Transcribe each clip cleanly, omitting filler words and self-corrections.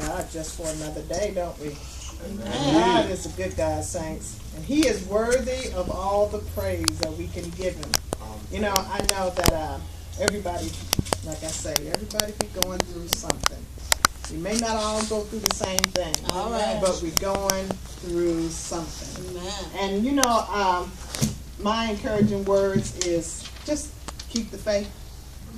God just for another day, don't we? God is a good God, saints. And he is worthy of all the praise that we can give him. You know, I know that everybody, like I say, everybody be going through something. We may not all go through the same thing, all right, but we're going through something. Amen. And you know, my encouraging words is just keep the faith.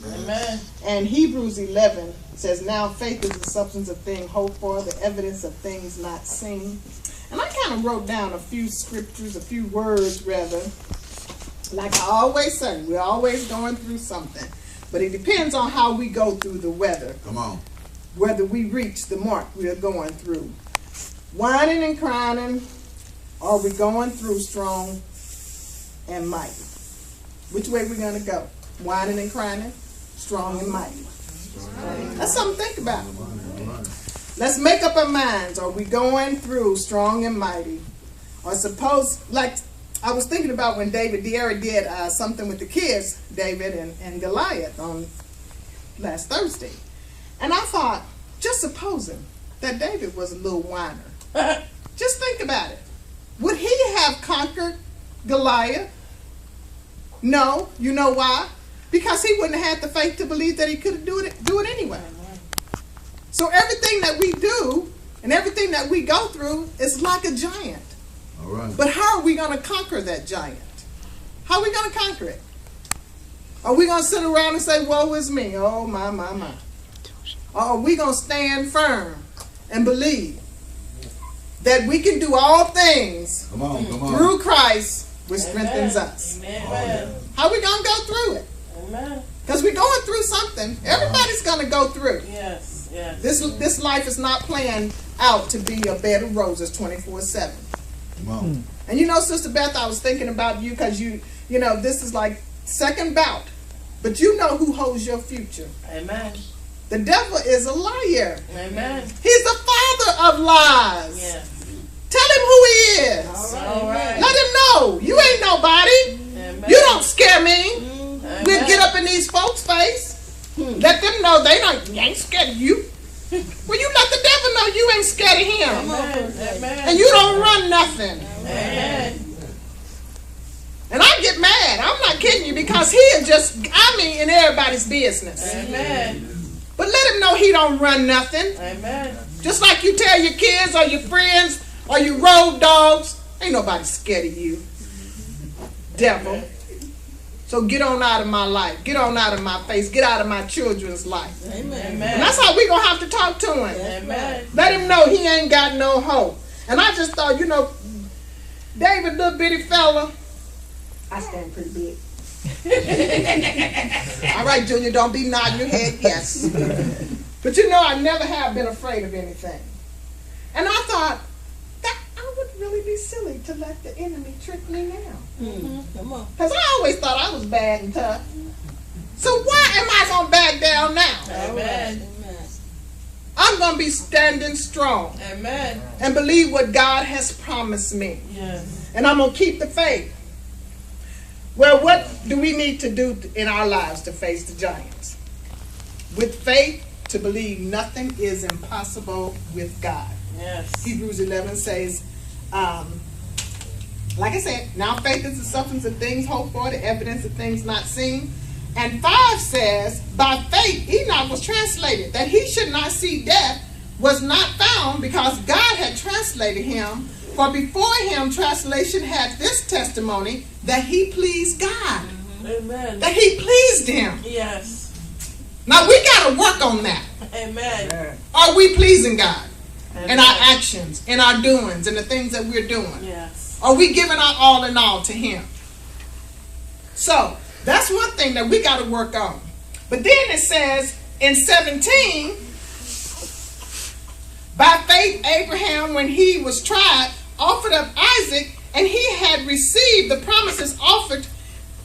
Amen. And Hebrews 11 says, now faith is the substance of things hoped for, the evidence of things not seen. And I kind of wrote down a few scriptures, a few words rather. Like I always say, we're always going through something. But it depends on how we go through the weather. Come on. Whether we reach the mark we are going through. Whining and crying, are we going through strong and mighty? Which way we going to go? Whining and crying, strong and mighty. That's something to think about. Let's make up our minds. Are we going through strong and mighty? Or suppose, like I was thinking about when David Diarra did something with the kids, David and Goliath, on last Thursday. And I thought, just supposing that David was a little whiner. Just think about it. Would he have conquered Goliath? No. You know why? Because he wouldn't have had the faith to believe that he could do it anyway. So everything that we do and everything that we go through is like a giant. All right. But how are we going to conquer that giant? How are we going to conquer it? Are we going to sit around and say, woe is me? Oh, my. Or are we going to stand firm and believe that we can do all things through Christ, which strengthens us? Amen. How are we going to go through it? Amen. Because we're going through something. Everybody's going to go through. Yes, yes. This life is not planned out to be a bed of roses 24/7. Come on. And you know, Sister Beth, I was thinking about you because you know, this is like second bout. But you know who holds your future. Amen. The devil is a liar. Amen. He's the father of lies. Yes. Tell him who he is. All right. Let him know. You ain't nobody. Amen. You don't scare me. Amen. We'll get up in these folks' face. Let them know they ain't scared of you. Well, you let the devil know you ain't scared of him. Amen. Amen. And you don't run nothing. Amen. And I get mad. I'm not kidding you because he is just, in everybody's business. Amen. But let him know he don't run nothing. Amen. Just like you tell your kids or your friends or your road dogs, ain't nobody scared of you. Devil. So get on out of my life. Get on out of my face. Get out of my children's life. Amen. And that's how we going to have to talk to him. Amen. Let him know he ain't got no hope. And I just thought, you know, David, little bitty fella, I stand pretty big. All right, Junior, don't be nodding your head yes. But you know, I never have been afraid of anything. And I thought, that I would really be silly to let the enemy trick me now. Come on. Because I always thought I was bad and tough. So why am I going to back down now? Amen. I'm going to be standing strong Amen. and believe what God has promised me. Yes. And I'm going to keep the faith. Well, what do we need to do in our lives to face the giants? With faith, to believe nothing is impossible with God. Yes. Hebrews 11 says, like I said, now faith is the substance of things hoped for, the evidence of things not seen. And 5 says, by faith Enoch was translated, that he should not see death, was not found because God had translated him. For before him, translation had this testimony, that he pleased God. Amen. That he pleased him. Yes. Now we got to work on that. Amen. Are we pleasing God? Amen. In our actions, in our doings, in the things that we're doing? Yes. Are we giving our all in all to him? So, that's one thing that we got to work on. But then it says in 17, by faith Abraham, when he was tried, offered up Isaac, and he had received the promises, offered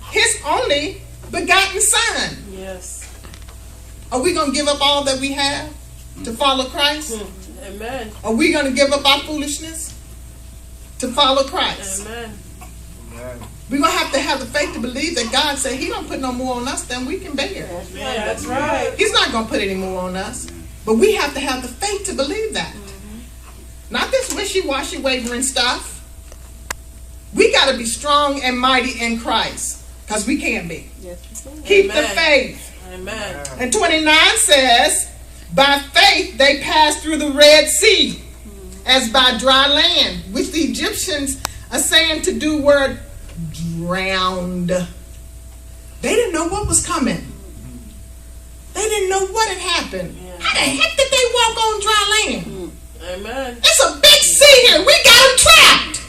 his only begotten son. Yes. Are we going to give up all that we have to follow Christ? Amen. Are we going to give up our foolishness to follow Christ? Amen. We're going to have the faith to believe that God said he don't put no more on us than we can bear. That's right. He's not going to put any more on us. But we have to have the faith to believe that. Not this wishy-washy, wavering stuff. We got to be strong and mighty in Christ, because we can be. Keep the faith. Amen. And 29 says, by faith they passed through the Red Sea as by dry land, which the Egyptians are saying to do were drowned. They didn't know what was coming. They didn't know what had happened. How the heck did they walk on dry land? Amen. It's a big sea here. We got them trapped.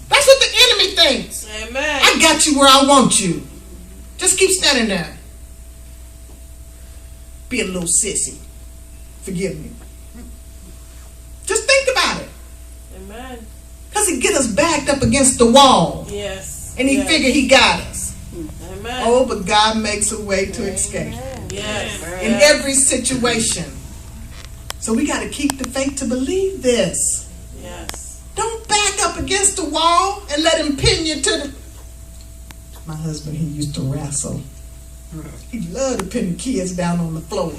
That's what the enemy thinks. Amen. I got you where I want you. Just keep standing there. Be a little sissy. Forgive me. Just think about it. Amen. Because he get us backed up against the wall. Yes. And he figured he got us. Amen. Oh, but God makes a way to escape. Yes. In every situation. So we got to keep the faith to believe this. Yes. Don't back up against the wall and let him pin you to the... My husband, he used to wrestle. He loved to pin the kids down on the floor.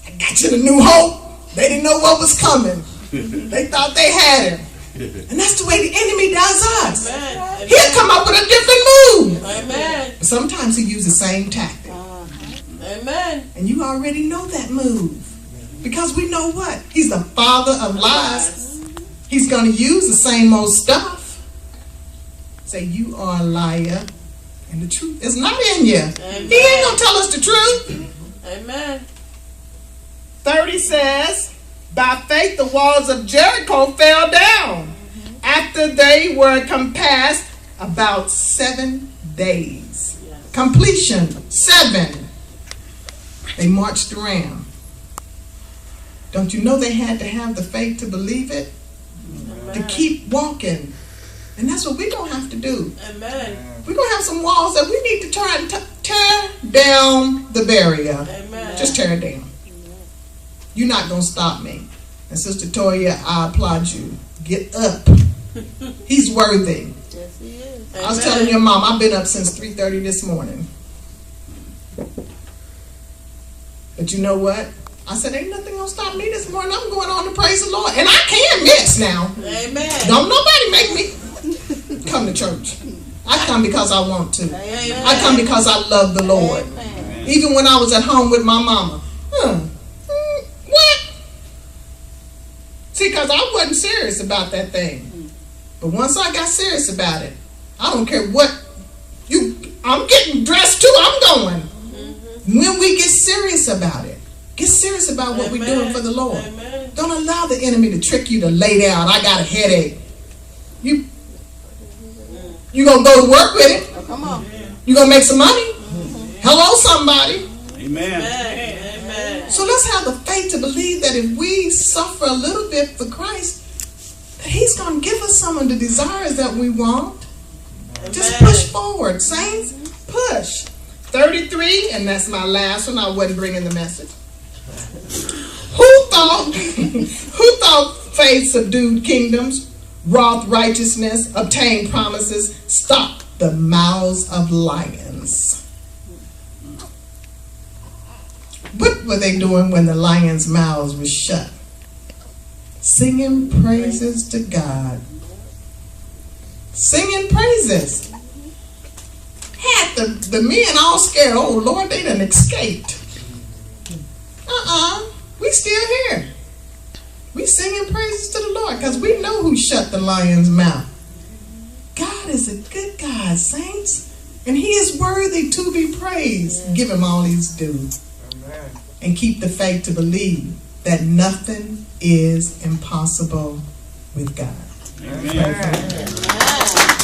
I got you the New Hope. They didn't know what was coming. They thought they had him. And that's the way the enemy does us. Amen. He'll come up with a different move. Amen. But sometimes he uses the same tactic. Amen. And you already know that move. Because we know what? He's the father of lies. He's going to use the same old stuff. Say, you are a liar. And the truth is not in you. Amen. He ain't going to tell us the truth. Amen. 30 says, by faith the walls of Jericho fell down after they were compassed about 7 days. Yes. Completion, 7. They marched around. Don't you know they had to have the faith to believe it? Amen. To keep walking. And that's what we're going to have to do. Amen. We're going to have some walls that we need to try and tear down the barrier. Amen. Just tear it down. You're not going to stop me. And Sister Toya, I applaud you. Get up. He's worthy. Yes, he is. I was telling your mom, I've been up since 3:30 this morning. But you know what? I said, ain't nothing going to stop me this morning. I'm going on to praise the Lord. And I can miss now. Amen. Don't nobody make me come to church. I come because I want to. Amen. I come because I love the Lord. Amen. Even when I was at home with my mama. What? See, because I wasn't serious about that thing. But once I got serious about it, I don't care what I'm getting dressed too, I'm going. When we get serious about it, get serious about what we're doing for the Lord. Amen. Don't allow the enemy to trick you to lay down. I got a headache. You gonna go to work with it. Oh, come on. You gonna make some money. Hello, somebody. Amen. Amen. So let's have the faith to believe that if we suffer a little bit for Christ, that he's gonna give us some of the desires that we want. Just push forward, saints. Push. 33, and that's my last one. I wasn't bringing the message. Who thought faith subdued kingdoms, wrought righteousness, obtained promises, stopped the mouths of lions? What were they doing when the lions' mouths were shut? Singing praises to God. Singing praises. Had the men all scared. Oh, Lord, they done escaped. We still here. We singing praises to the Lord because we know who shut the lion's mouth. God is a good God, saints. And he is worthy to be praised. Give him all he's due. Amen. And keep the faith to believe that nothing is impossible with God. Amen. Amen.